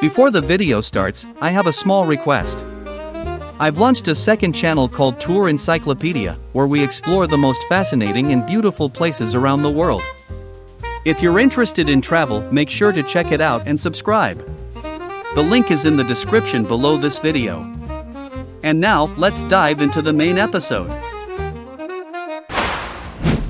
Before the video starts, I have a small request. I've launched a second channel called Tour Encyclopedia, where we explore the most fascinating and beautiful places around the world. If you're interested in travel, make sure to check it out and subscribe. The link is in the description below this video. And now, let's dive into the main episode.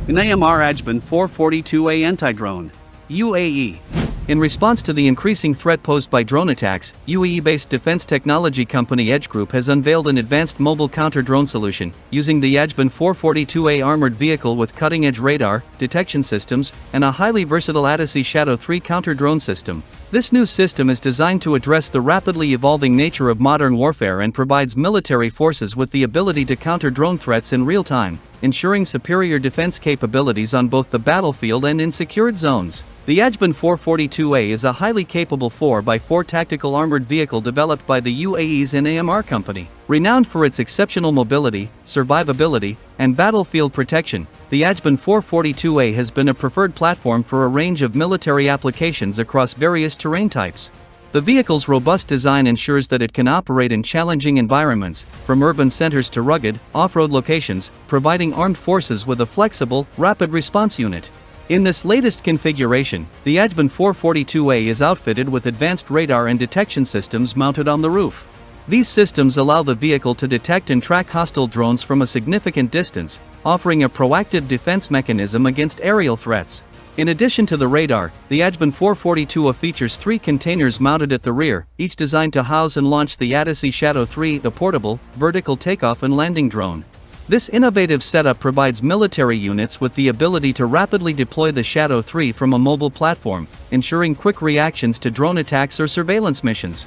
NIMR Ajban 442A Anti-Drone, UAE. In response to the increasing threat posed by drone attacks, UAE-based defense technology company Edge Group has unveiled an advanced mobile counter-drone solution, using the Ajban 442A armored vehicle with cutting-edge radar, detection systems, and a highly versatile Odyssey Shadow 3 counter-drone system. This new system is designed to address the rapidly evolving nature of modern warfare and provides military forces with the ability to counter drone threats in real time, ensuring superior defense capabilities on both the battlefield and in secured zones. The Ajban 442A is a highly capable 4x4 tactical armored vehicle developed by the UAE's NIMR company. Renowned for its exceptional mobility, survivability, and battlefield protection, the Ajban 442A has been a preferred platform for a range of military applications across various terrain types. The vehicle's robust design ensures that it can operate in challenging environments, from urban centers to rugged, off-road locations, providing armed forces with a flexible, rapid response unit. In this latest configuration, the Ajban 442A is outfitted with advanced radar and detection systems mounted on the roof. These systems allow the vehicle to detect and track hostile drones from a significant distance, offering a proactive defense mechanism against aerial threats. In addition to the radar, the Ajban 442A features 3 containers mounted at the rear, each designed to house and launch the Odyssey Shadow 3, the portable, vertical takeoff and landing drone. This innovative setup provides military units with the ability to rapidly deploy the Shadow 3 from a mobile platform, ensuring quick reactions to drone attacks or surveillance missions.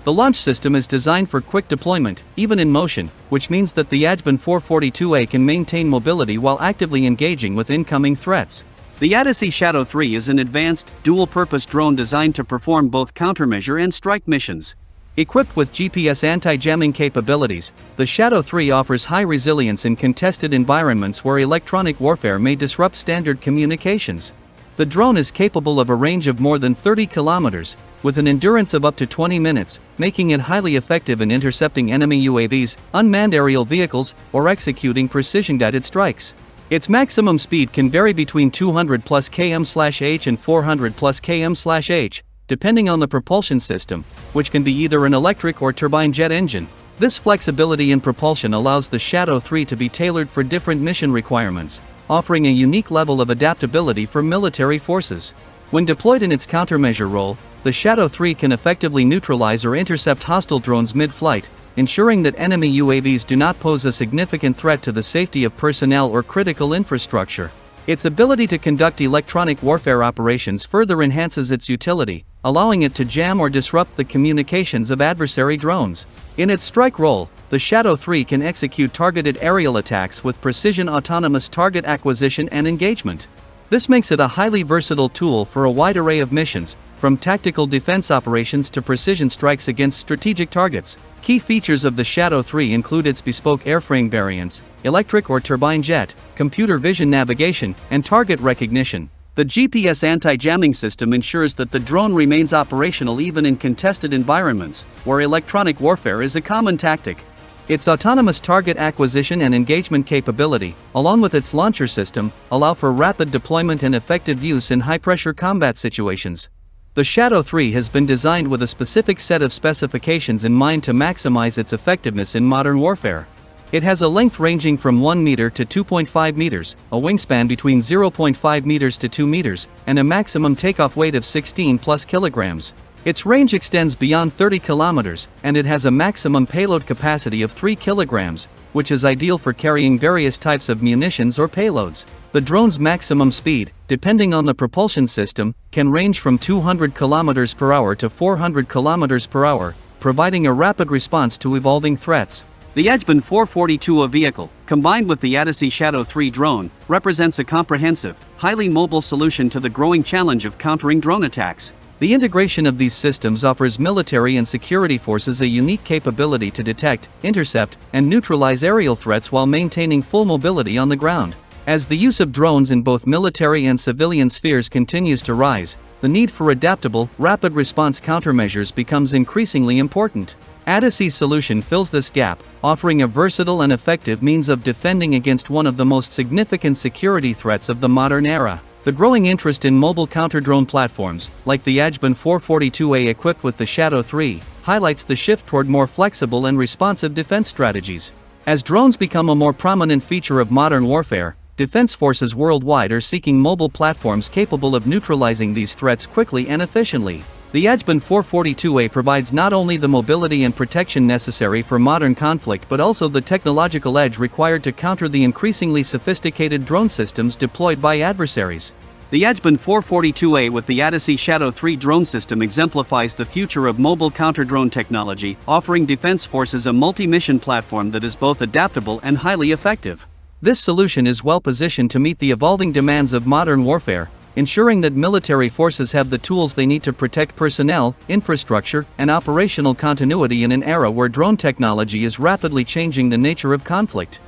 The launch system is designed for quick deployment, even in motion, which means that the Ajban 442A can maintain mobility while actively engaging with incoming threats. The Odyssey Shadow 3 is an advanced, dual-purpose drone designed to perform both countermeasure and strike missions. Equipped with GPS anti-jamming capabilities, the Shadow 3 offers high resilience in contested environments where electronic warfare may disrupt standard communications. The drone is capable of a range of more than 30 kilometers, with an endurance of up to 20 minutes, making it highly effective in intercepting enemy UAVs, unmanned aerial vehicles, or executing precision-guided strikes. Its maximum speed can vary between 200 plus km/h and 400 plus km/h, depending on the propulsion system, which can be either an electric or turbine jet engine. This flexibility in propulsion allows the Shadow 3 to be tailored for different mission requirements, offering a unique level of adaptability for military forces. When deployed in its countermeasure role, the Shadow 3 can effectively neutralize or intercept hostile drones mid-flight, ensuring that enemy UAVs do not pose a significant threat to the safety of personnel or critical infrastructure. Its ability to conduct electronic warfare operations further enhances its utility, allowing it to jam or disrupt the communications of adversary drones. In its strike role, the Shadow 3 can execute targeted aerial attacks with precision autonomous target acquisition and engagement. This makes it a highly versatile tool for a wide array of missions, from tactical defense operations to precision strikes against strategic targets. Key features of the Shadow 3 include its bespoke airframe variants, electric or turbine jet, computer vision navigation, and target recognition. The GPS anti-jamming system ensures that the drone remains operational even in contested environments, where electronic warfare is a common tactic. Its autonomous target acquisition and engagement capability, along with its launcher system, allow for rapid deployment and effective use in high-pressure combat situations. The Shadow 3 has been designed with a specific set of specifications in mind to maximize its effectiveness in modern warfare. It has a length ranging from 1 meter to 2.5 meters, a wingspan between 0.5 meters to 2 meters, and a maximum takeoff weight of 16 plus kilograms. Its range extends beyond 30 kilometers, and it has a maximum payload capacity of 3 kilograms, which is ideal for carrying various types of munitions or payloads. The drone's maximum speed, depending on the propulsion system, can range from 200 km per hour to 400 km per hour, providing a rapid response to evolving threats. The Ajban 442A vehicle, combined with the Odyssey Shadow 3 drone, represents a comprehensive, highly mobile solution to the growing challenge of countering drone attacks. The integration of these systems offers military and security forces a unique capability to detect, intercept, and neutralize aerial threats while maintaining full mobility on the ground. As the use of drones in both military and civilian spheres continues to rise, the need for adaptable, rapid response countermeasures becomes increasingly important. Odyssey's solution fills this gap, offering a versatile and effective means of defending against one of the most significant security threats of the modern era. The growing interest in mobile counter-drone platforms, like the Ajban 442A equipped with the Shadow 3, highlights the shift toward more flexible and responsive defense strategies. As drones become a more prominent feature of modern warfare, defense forces worldwide are seeking mobile platforms capable of neutralizing these threats quickly and efficiently. The Ajban 442A provides not only the mobility and protection necessary for modern conflict but also the technological edge required to counter the increasingly sophisticated drone systems deployed by adversaries. The Ajban 442A with the Odyssey Shadow 3 drone system exemplifies the future of mobile counter-drone technology, offering defense forces a multi-mission platform that is both adaptable and highly effective. This solution is well positioned to meet the evolving demands of modern warfare, ensuring that military forces have the tools they need to protect personnel, infrastructure, and operational continuity in an era where drone technology is rapidly changing the nature of conflict.